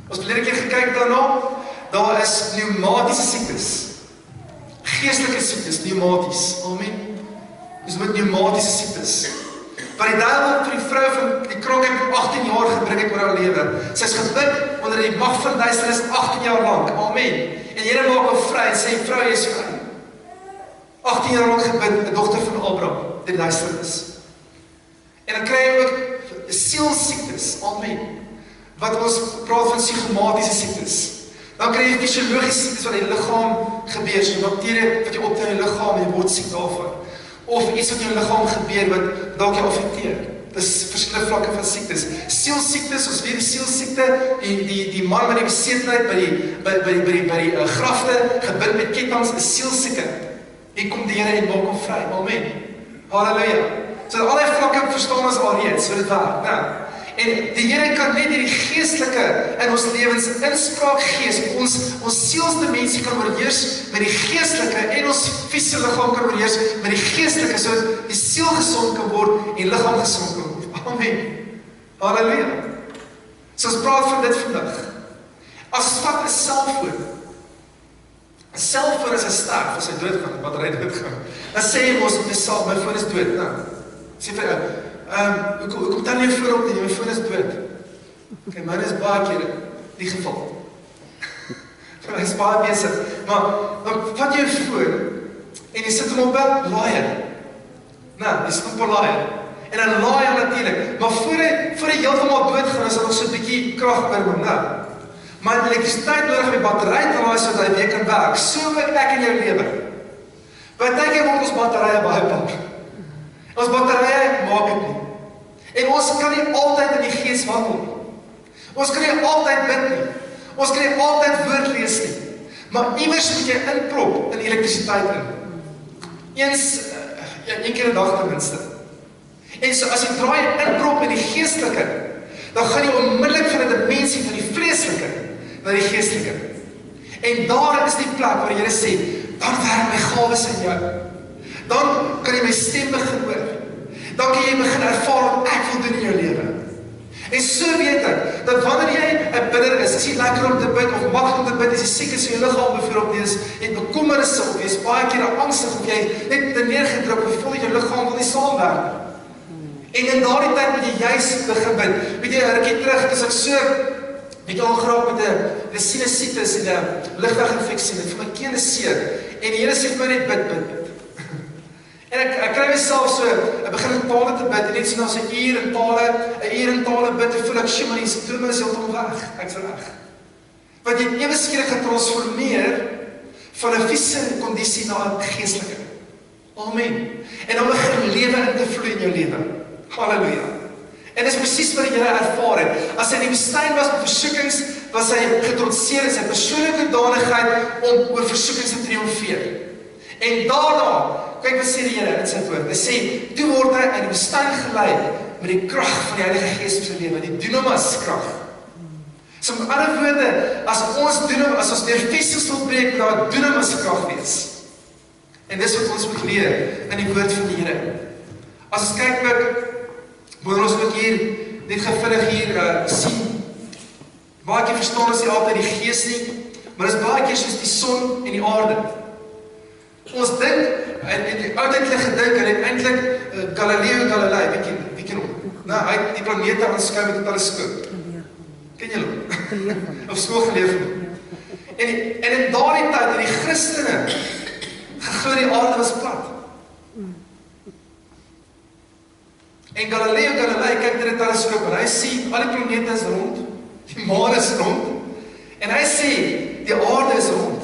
Ons het verlede keer gekyk daarna. Daar is pneumatiese siektes. Geestelike siektes, pneumaties. Amen. Dis met pneumatiese siektes. Wat die duiwel vir die vrou van die krankheid van 18 jaar gebring het oor haar lewe. Sy is gebid onder die mag van duisternis 18 jaar lank. Amen. En Here maak haar vry en sê, vrou, jy is vry. 18 jaar lank gebid, 'n dogter van Abraham, die duisternis. En dan kry jy ook sielsiektes. Amen. Wat ons praat van psigomatiese siektes. Dan kry jy fisiologiese siektes wat in die liggaam gebeur, so bakterieë wat jy optel in die liggaam en jy word siek daarvan. Of iets wat in jou liggaam gebeur wat dalk jou affekteer. Dis verskillende vlakke van siektes. Sielsiektes, ons weet die sielsiekte, die man met die besetenheid by die grafte, gebid met ketTINGS, is sielsieke. Hier kom die Here en maak hom vry. Amen. Halleluja. So allerlei vlakke verstaan ons alreeds, so dit werk, né? En die Here kan net die geestelike in ons lewens inspraak gees, ons sielsdimensie kan oorheers met die geestelike en ons fisiese liggaam kan oorheers met die geestelike, sodat die siel gesond kan word en liggaam gesond kan word. Amen. Halleluja. So ons praat van dit vandag. As ons vat 'n selfoon. 'n Selfoon is 'n sterf as hy doodgaan, die battery doodgaan. Dan sê jy mos op jouself, my foon is dood. Nou, sê vir jou, hoekom tel jy jou foon op nie? My foon is dood. Okay, myne is baie keer die geval. Hy is baie besig. Maar dan vat jy jou foon en jy sit hom op 'n laaier. Nou, jy sit hom op 'n laaier. En dan laai hy natuurlik. Maar voor hy heeltemal doodgaan, is daar nog so 'n bietjie krag by hom, nou. Maar elektrisiteit nodig om die battery te laai sodat hy weer kan werk. So ook ek in jou lewe. Partykeer word ons batterye baie pap. Ons batterye maak dit nie. En ons kan nie altyd in die gees wandel nie. Ons kan nie altyd bid nie. Ons kan nie altyd woord lees nie. Maar iewers moet jy inprop in elektrisiteit in. Een keer 'n dag ten minste. En so as jy draai inprop in die geestelike, dan gaan jy onmiddellik van 'n dimensie van die vleeslike na die geestelike. En daar is die plek waar die Here sê, dan werk my gawes in jou. Dan kan jy my stem begin hoor. Dan kan jy begin ervaar wat ek wil doen in jou lewe. En so weet ek, dat wanneer jy 'n bidder is jy lekker om te bid, of maklik om te bid, as jy siek is in jou liggaam byvoorbeeld, jy het bekommernisse, of jy is baie keer angstig, of jy net neergedruk, of jy voel dat jou liggaam wil nie saamwerk. En in daardie tyd moet jy juist begin bid. Weet jy, 'n rukkie terug, as ek so, weet jy al geraak met 'n sinusitis en 'n lugweginfeksie, met my kene seer, en die Here sê vir my net bid. En ek kry myself so, ek begin in tale te bid, en net so na 'n uur in tale bid, en voel ek, shit man, die simptome is heeltemal weg, ek is reg. Want jy het ewe skielik getransformeer van 'n fisiese kondisie na 'n geestelike. Amen. En dan begin lewe in te vloei in jou lewe. Halleluja. En dis presies wat die Here ervaar het. As hy in die woestyn was met versoekings, was hy getrotseer in sy persoonlike hoedanigheid om oor versoekings te triomfeer. En daarna, kyk wat sê die Here in sy woord. Hy sê, toe word hy in die woestyn gelei met die krag van die Heilige Gees op sy lewe, die dunamis krag. So met ander woorde, as ons deur vestings wil breek, moet daar dunamis krag wees. En dis wat ons moet leer in die woord van die Here. As ons kyk moet ons ook hier net vinnig hier sien. Baie keer verstaan ons nie altyd die Gees nie, maar dis baie keer soos die son en die aarde. Ons dink, en die oudheid het gedink, en het eintlik Galileo Galilei, wie ken hom? Nou, hy het die planete aanskou met 'n teleskoop. Ken jy hom? Of skool geleer van hom. En in daardie tyd, het die Christene geglo die aarde was plat. En Galileo Galilei kyk deur 'n teleskoop, en hy sien, al die planete is rond, die maan is rond, en hy sê, die aarde is rond.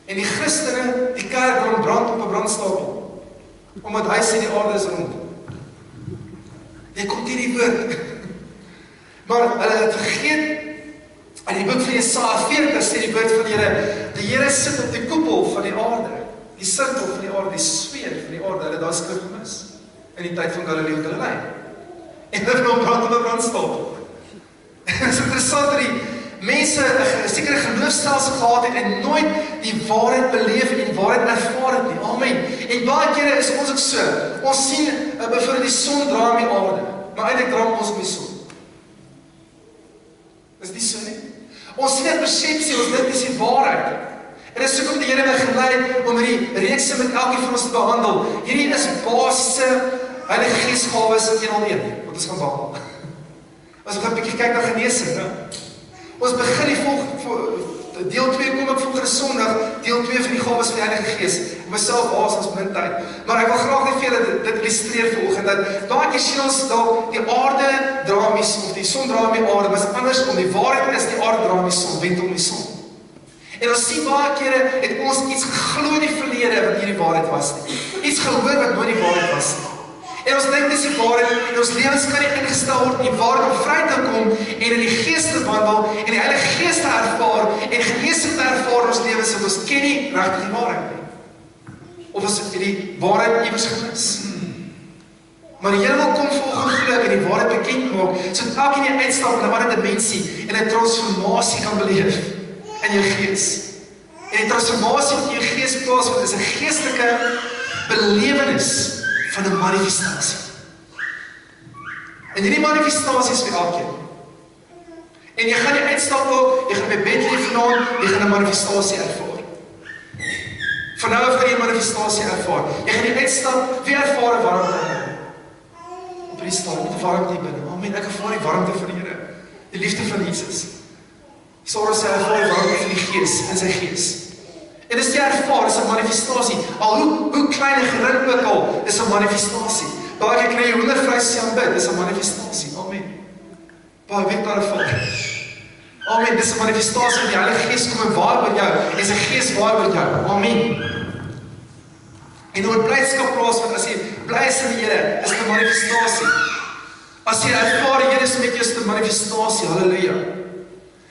En die Christene, die kerk brand op 'n brandstapel, omdat hy sê die aarde is rond. Jy kom hierdie woord. Maar hulle het vergeet, in die boek van Jesaja 40 sê die woord van die Here sit op die koepel van die aarde, die sirkel van die aarde, die sfeer van die aarde, hulle daar skrif gemis, in die tyd van Galileo Galilei. En hulle het brand op 'n brandstapel. En het is interessant dat die mense 'n sekere geloofstelsel gehad het en nooit die waarheid beleef en die waarheid ervaar het nie. Amen. En baie kere is ons ook so. Ons sien byvoorbeeld die son draai om die aarde, maar eintlik draai ons om die son. Is nie so nie? Ons sien dit persepsie, ons dink dis die waarheid. En dis hoekom die Here my gelei om hierdie reekse met elkeen van ons te behandel. Hierdie is basiese Heilige Geesgawes in 101 wat ons gaan behandel. As ons 'n bietjie kyk na genesing, nou. Ons begin die deel 2 kom ek volgende Sondag, deel 2 van die gawes van die Heilige Gees. Ek myself haas ons min tyd. Maar ek wil graag net vir julle dit illustreer vanoggend, dat baie keer sien ons dalk die aarde dramies, of die son draai om die aarde, maar is andersom. Die waarheid is die aarde draai om die son, wend om die son. En ons sien baie kere het ons iets geglo in die verlede wat hierdie waarheid was nie. Iets gehoor wat nooit die waarheid was nie. En ons dink dis die waarheid, en ons lewens kan nie ingestel word in die waarheid om vry te kom, en in die Gees te wandel, en die Heilige Gees te ervaar, en genesing te ervaar in ons lewens, en ons ken nie regtig die waarheid nie. Of ons het die waarheid iewers gemis. Maar die Here wil kom volgens geluk en die waarheid bekend maak, sodat elkeen die uitstap in 'n ander dimensie, en 'n transformasie kan beleef in jou gees. En die transformasie wat in jou gees plaasvind, is 'n geestelike belewenis van 'n manifestasie. En hierdie manifestasie is vir elkeen. En jy gaan nie uitstap ook, jy gaan by bed lê vanaand, jy gaan 'n manifestasie ervaar. Vanaf gaan jy 'n manifestasie ervaar. Jy gaan nie uitstap, wie ervaar 'n warmte? Op die stadium, met 'n warmte binne. Amen, ek ervaar die warmte van die Here, die liefde van Jesus. Sarah sê, ervaar die warmte van die Gees, in sy Gees. En dis die ervaar, is 'n manifestasie. Al hoe klein en gering ook al, is 'n manifestasie. Baie keer kry jy hoendervleis aan bid, dis 'n manifestasie. Amen. Baie weet daar ervaar. Amen, dis 'n manifestasie van die Heilige Gees kom en waar by jou, en sy Gees waar by jou. Amen. En oor blydskap plaasvind, as jy bly is in die Here, is 'n manifestasie. As jy ervaar die Here is met jou, is 'n manifestasie. Halleluja.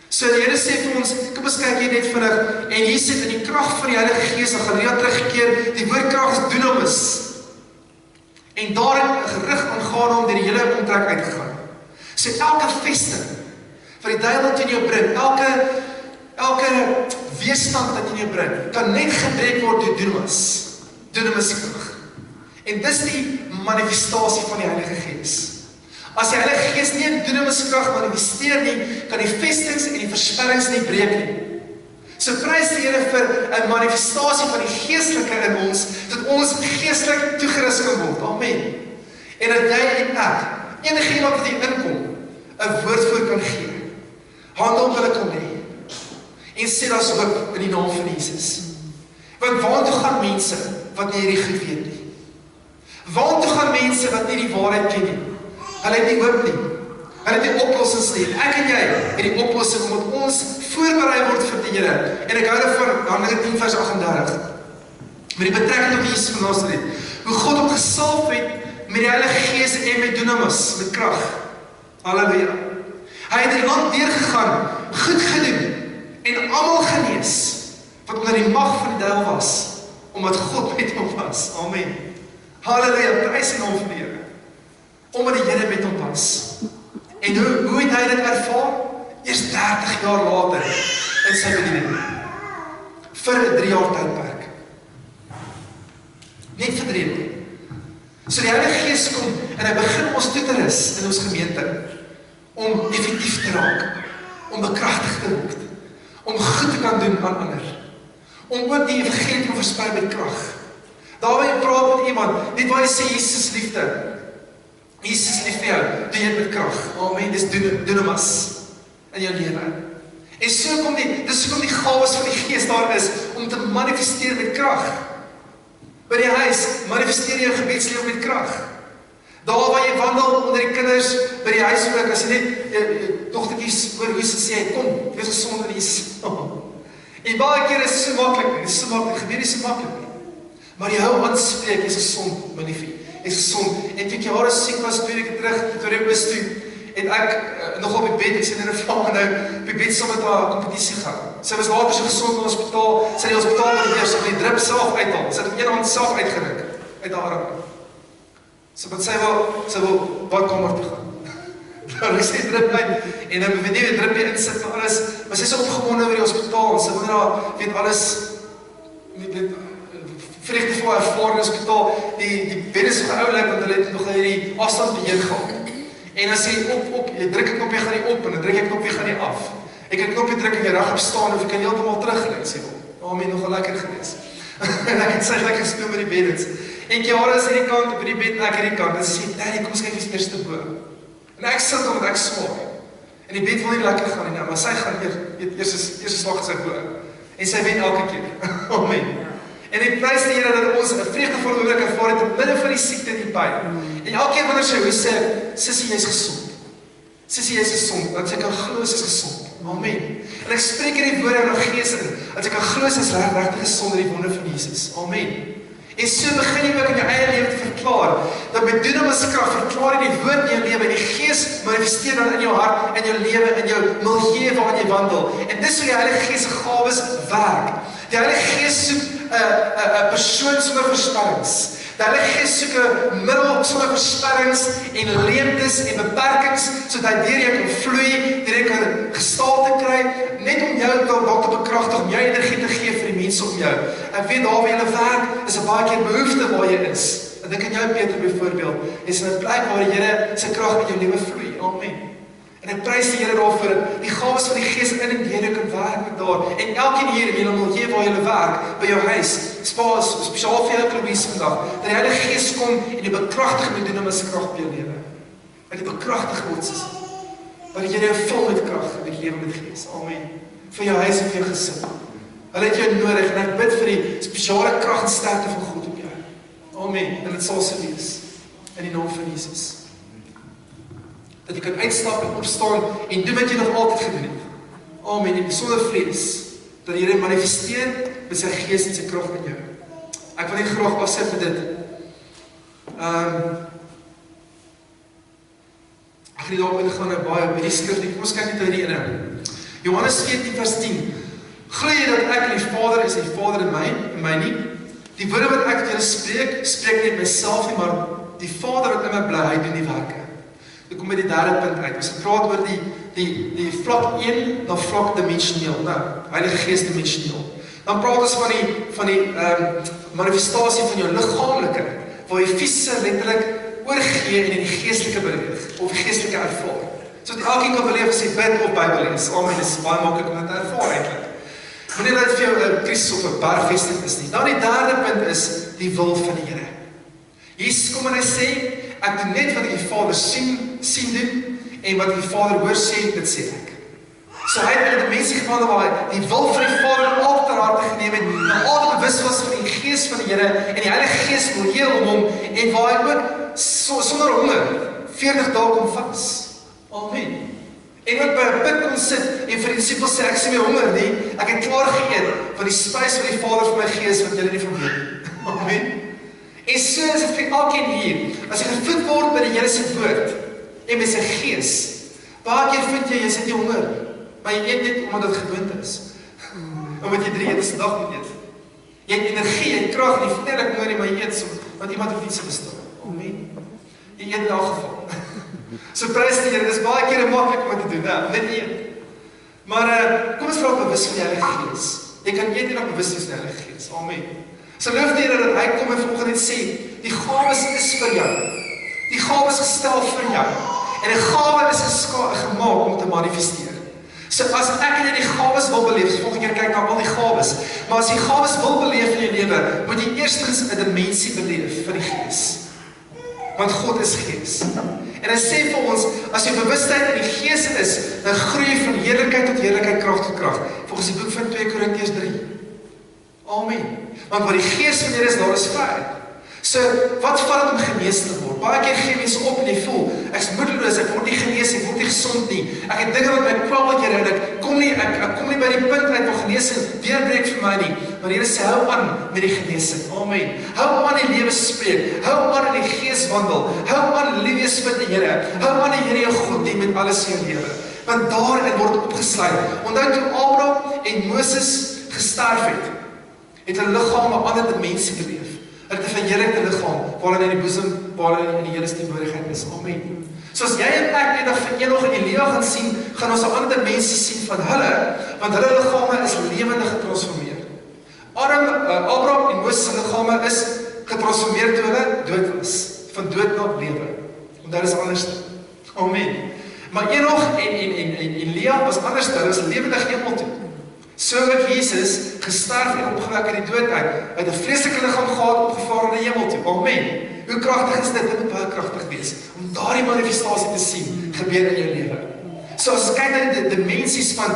So die Here sê vir ons, kom ons kyk hier net vinnig, en hier sê in die krag van die Heilige Gees, dan gaan Ria teruggekeer, die woord krag is dunamis. En daarin gerig aangaan om deur die hele omtrek uitgegaan. So elke vesting wat die duiwel teen jou bring, elke weerstand wat in jou bring, kan net gebreek word deur dunamis krag. En dis die manifestasie van die Heilige Gees. As die Heilige Gees nie in dunamiskrag manifesteer nie, kan die vestings en die versperrings nie breek nie. So prys die Here vir 'n manifestasie van die geestelike in ons, dat ons geestelik toegerus kan word. Amen. En dat jy en ek, enige iemand wat hier inkom, 'n woord voor kan gee. Hande op hulle kan lê. En sê daar's hoop in die naam van Jesus. Want waartoe gaan mense wat nie hierdie goed weet nie? Waartoe gaan mense wat nie die waarheid ken nie? Hulle het nie hoop nie. Hulle het nie oplossings nie. Ek en jy het die oplossing omdat ons voorberei word vir die Here. En ek hou daarvan Handelinge 10 vers 38. Met die betrekking tot Jesus van Nasaret. Hoe God hom gesalf het met die Heilige Gees en met dunamis, met krag. Halleluja. Hy het die land deurgegaan, goed gedoen en almal genees wat onder die mag van die duiwel was, omdat God met hom was. Amen. Halleluja, prys die naam van die Here. Omdat die Here met hom was. En hoe het hy dit ervaar? Eers 30 jaar later in sy bediening. Vir 'n 3 jaar tydperk. Net vir 3 jaar. So die Heilige Gees kom en hy begin ons toe te rus in ons gemeente om effektief te raak, om bekragtig te word, om goed te kan doen aan ander, om ook die evangelie te versprei met krag. Daar waar jy praat met iemand, net waar jy sê Jesus liefde. Jesus lief vir jou, doen jy met krag. Amen, dis dunamis in jou lewe. En so kom die gawes van die Gees daar is, om te manifesteer met krag. By die huis, manifesteer jou gebedslewe met krag. Daar waar jy wandel onder die kinders, by die huis ook, as jy net dogtertjies oor hoe sê hy, kom, wees gesond in Jesus. En baie keer is dit so maklik, gebeur nie so maklik nie. Maar jy hou aanspreek, jy is gesond, manifie. Is gesond. En toe ek jare siek was, 2 weke terug, toe ek was toe, en ek nog op die bed, ek sê in 'n vlag nou, op die bed saam met haar kompetisie gaan. Sy was later so gesond in die hospitaal, sy het die hospitaal probeer, sy het die drip self uithaal, sy het een hand self uitgeruk, uit haar arm. So wat sy wil badkamer toe gaan. Daar is die drip uit, en dan weet nie die drip hier insit en alles, maar sy is opgewonde oor die hospitaal, sy wil daar, weet alles, vreugde vir haar ervaring in die hospitaal, die bed is geoulik, want hulle het nog hierdie afstandbeheer gehad. En as jy jy druk 'n knopjie gaan nie op, en dan druk jy 'n knopjie gaan nie af. Ek kan 'n knopjie druk en jy reg op staan, of ek kan heeltemal teruggelê, sê hom. Amen, nog lekker gewees. En ek het sy lekker gespeel met die beddens. En jare is hierdie kant, op die bed, ek hierdie kant, en sy sê, Daddy, kom ons kyk eens eerste bo. En ek sit omdat ek swaar. En die bed wil nie lekker gaan nie, maar sy gaan eerste slag in sy bo. En sy wen elke keer. Amen. En ek prys die Here dat ons 'n vreugdevolle oomblik ervaar het te midde van die siekte en die pyn. En elke keer wanneer sy sê, Sissie, jy's gesond. Sissie, jy's gesond, dat sy kan glo sy is gesond. Amen. En ek spreek hierdie woorde in haar gees in, dat sy kan glo sy is regtig gesond in die wonder van Jesus. Amen. En so begin jy ook in jou eie lewe te verklaar, dat met dunamiskrag verklaar jy die woord in jou lewe, en die Gees manifesteer dan in jou hart, in jou lewe, in jou milieu waarin jy wandel. En dis hoe die Heilige Gees se gawes werk. Die Heilige Gees soek 'n persoon sonder versperrings. Die Heilige Gees soek 'n middel sonder versperrings en leemtes en beperkings, sodat hy deur jou kan vloei, deur jy kan gestalte kry, net om jou dalk te bekragtig, om jou energie te gee vir die mense om jou. Ek weet daar waar jy werk, is 'n baie keer behoefte waar jy is. Ek dink aan jou Peter byvoorbeeld, is in 'n plek waar die Here se krag in jou lewe vloei. Amen. En ek prys die Here daarvoor, die gawes van die Gees in en deur jou kan werk met daar. En elkeen hier in julle milieu waar jy werk, by jou huis, spesiaal vir jou klubies vandag, dat die Heilige Gees kom en die bekragtig met dunamis krag op jou lewe. En die bekragtig word soos wat die Here jou vul met krag in die lewe met Gees. Amen. Vir jou huis en vir jou gesin. Hulle het jou nodig en ek bid vir die spesiale krag en sterkte van God op jou. Amen. En dit sal so wees in die naam van Jesus. Dat jy kan uitstap en opstaan en doen wat jy nog altyd gedoen het. Amen, en sonder vrees, dat die Here manifesteer met sy Gees en sy krag in jou. Ek wil net graag afsit met dit. Ek gaan nie daarop ingaan nou baie met die skrif nie, kom ons kyk net uit die ene. Johannes 14 vers 10. Glo jy dat ek en die Vader is en die Vader in my nie? Die woorde wat ek tot julle spreek nie myself nie, maar die Vader wat in my bly, hy doen die werke. Ek kom by die derde punt uit. Ons gepraat oor die vlak 1 na vlak dimensioneel, Heilige Gees dimensioneel. Dan praat ons van die manifestasie van jou liggaamlike, waar jy fisiese letterlik oorgee en in die geestelike beweeg, of die geestelike ervaar. So dat elkeen kan beleef as jy bid of Bybel lees. Amen, dit is baie maklik om dit te ervaar eintlik. Moenie dat dit vir jou 'n krisis of 'n bergvesting is nie. Dan die derde punt is die wil van die Here. Jesus kom en hy sê, ek doen net wat ek die Vader sien doen, en wat die Vader hoor sê, dit sê ek. So hy het in die dimensie gewandel waar hy die wil van die Vader altyd ter harte geneem het, en altyd bewus was van die gees van die Here, en die Heilige Gees wil heel om hom, en waar hy ook sonder honger 40 dae kom vas. Amen. En wat by 'n put kom sit en vir die disipels sê, ek sien my honger nie, ek het klaar geëet van die spys wat die Vader vir my gee is wat julle nie van weet nie. Amen. En so is dit vir elkeen hier, as jy gevoed word by die Here se woord en met sy gees, baie keer vind jy sit nie honger, maar jy eet net omdat dit gewoond is. Omdat jy 3 ete se dag moet eet. Jy het energie, jy het krag, nie vertel ek honger nie, maar jy eet so, want iemand het iets bestaan. Amen. Jy eet in elk geval. So prys die Here, dis baie keer maklik om te doen, net eet. Maar kom ons vra bewus van die Heilige Gees. Jy kan eet en ook bewus wees van die Heilige Gees. Amen. So loof die Here dat hy kom en vanoggend net sê, die gawes is vir jou. Die gawes gestel vir jou. En 'n gawe is gemaak om te manifesteer. So as ek en jy die gawes wil beleef, volgende keer kyk na al die gawes, maar as jy gawes wil beleef in jou lewe, moet jy eerstens 'n dimensie beleef van die Gees. Want God is Gees. En hy sê vir ons, as jy bewustheid in die Gees is, dan groei jy van heerlikheid tot heerlikheid, krag tot krag. Volgens die boek van 2 Korintiërs 3. Amen. Want waar die Gees van die Here is, daar is vryheid. So, wat vat het om genees te word? Baie keer gee mense op en jy voel, ek is moedeloos, ek word nie genees, ek word nie gesond nie. Ek het dinge wat my kwel, Here, en ek kom nie by die punt uit waar genesing deurbreek vir my nie. Maar die Here sê, hou aan met die genesing. Amen. Hou aan die lewe spreek. Hou aan in die Gees wandel. Hou aan lief wees vir die Here. Hou aan die Here jou God dien met alles in jou lewe. Want daarin word opgesluit. Onthou toe Abraham en Moses gesterf het hulle liggame 'n ander dimensie beleef. Hulle het 'n verheerlikte liggaam, waar hulle in die boesem, waar hulle in die Here se teenwoordigheid is. Amen. So as jy en ek eendag vir eendag in die lewe gaan sien, gaan ons 'n ander dimensie sien van hulle, want hulle liggame is lewendig getransformeer. Abraham en Moses se liggame is getransformeer toe hulle dood was, van dood na lewe. Want dit is anders. Amen. Maar Enoch en Lea was anders, hulle is lewendig hemel toe. So het Jesus gesterf en opgewek uit die dood uit. Hy het 'n vleeslike liggaam gehad, opgevaar in die hemel toe. Amen. Hoe kragtig is dit? Dit moet baie kragtig wees om daardie manifestasie te sien gebeur in jou lewe. So as ons kyk na die dimensies van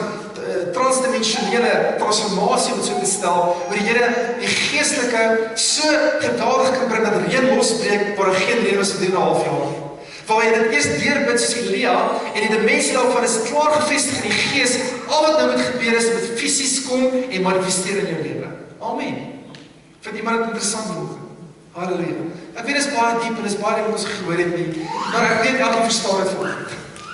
transdimensionele transformasie om so te stel, waar die Here die geestelike so gedadig kan bring dat reën losbreek waar geen reën was vir 3,5 jaar. Waar jy dit eers deurbid soos Elia, en die dimensie daarvan is klaar gevestig in die Gees. Al wat nou moet gebeur is, dit fisies kom en manifesteer in jou lewe. Amen. Vind iemand dit interessant genoeg? Halleluja. Ek weet, dit is baie diep en dit is baie wat ons gehoor het nie, maar ek weet elke verstaan het vanoggend.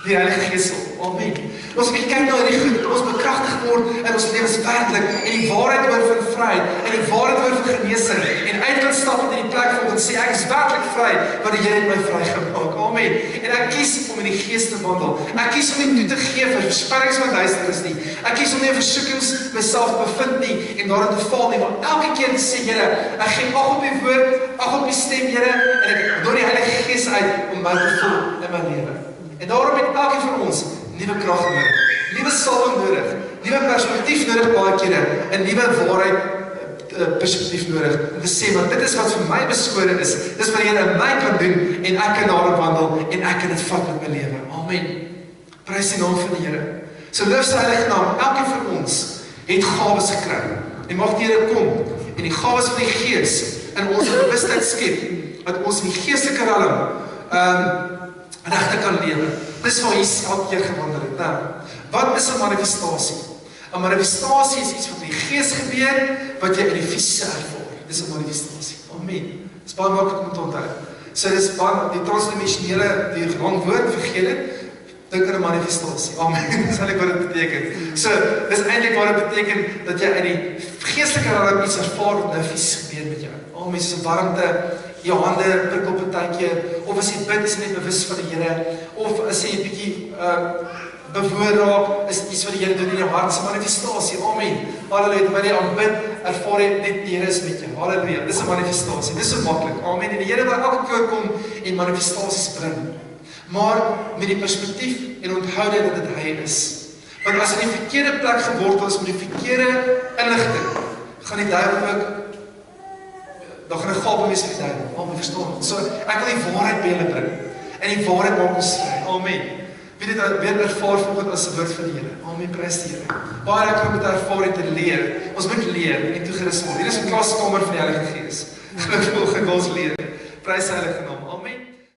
Die Heilige Gees. Amen. Ons moet kyk na die goed, ons bekragtig word in ons lewens werklik, en die waarheid oor van vryheid, en die waarheid oor van genesing, en uit kan stap in die plek van sê, ek is werklik vry, want die Here het my vrygemaak. Amen. En ek kies om in die Gees te wandel. Ek kies om nie toe te gee vir versperrings van duisternis nie. Ek kies om nie in versoekings myself te bevind nie, en daarin te val nie, maar elke keer te sê, Here, ek gee ag op die woord, ag op die stem, Here, en ek door die Heilige Gees uit om my te voel in my lewe. En daarom het elkeen van ons nuwe krag nodig, nuwe salwing nodig, nuwe perspektief nodig baie kere, 'n nuwe waarheid perspektief nodig, om te sê, want dit is wat vir my beskore is, dis wat die Here in my kan doen, en ek kan daarop wandel, en ek kan dit vat met my lewe. Amen. Prys die naam van die Here. So loof sy heilige naam, elkeen van ons het gawes gekry, en mag die Here kom, en die gawes van die Gees in ons bewustheid skep, dat ons in die geestelike realm regtig kan lewe. Dis waar Jesus elke keer gewandel het. Nou, wat is 'n manifestasie? 'n Manifestasie is iets wat in die Gees gebeur, wat jy in die fisiese ervaar. Dis 'n manifestasie. Amen. Dis baie maklik om te onthou. So dis baie die transdimensionele, die lang woord vergeet het, dink aan 'n manifestasie. Amen. Dis eintlik wat dit beteken. So, dis eintlik wat dit beteken dat jy in die geestelike realm iets ervaar wat nou fisies gebeur met jou. Amen. Soos 'n warmte, jou hande prikkel partykeer, of as jy bid, is jy net bewus van die Here, of as jy 'n bietjie bewoor raak, is iets wat die Here doen in jou hart, se manifestasie. Amen. Halleluja, wanneer jy aanbid, ervaar jy net die Here is met jou. Halleluja. Dis 'n manifestasie. Dis so maklik. Amen. En die Here wil elke keer kom en manifestasies bring. Maar met die perspektief en onthou dat dit hy is. Want as in die verkeerde plek gewortel is met die verkeerde inligting, gaan die duiwel ook, dan gaan 'n gaap wees vir die duiwel. Amen, verstaan ons. So ek wil die waarheid by julle bring. En die waarheid maak ons vry. Amen. Wie dit weer ervaar volgens as 'n woord van die Here. Amen, prys die Here. Baie ek moet ervaar en te leer. Ons moet leer en toegerus word. Hier is 'n klaskamer van die Heilige Gees. Geloof ons leer. Prys sy heilige naam. Amen.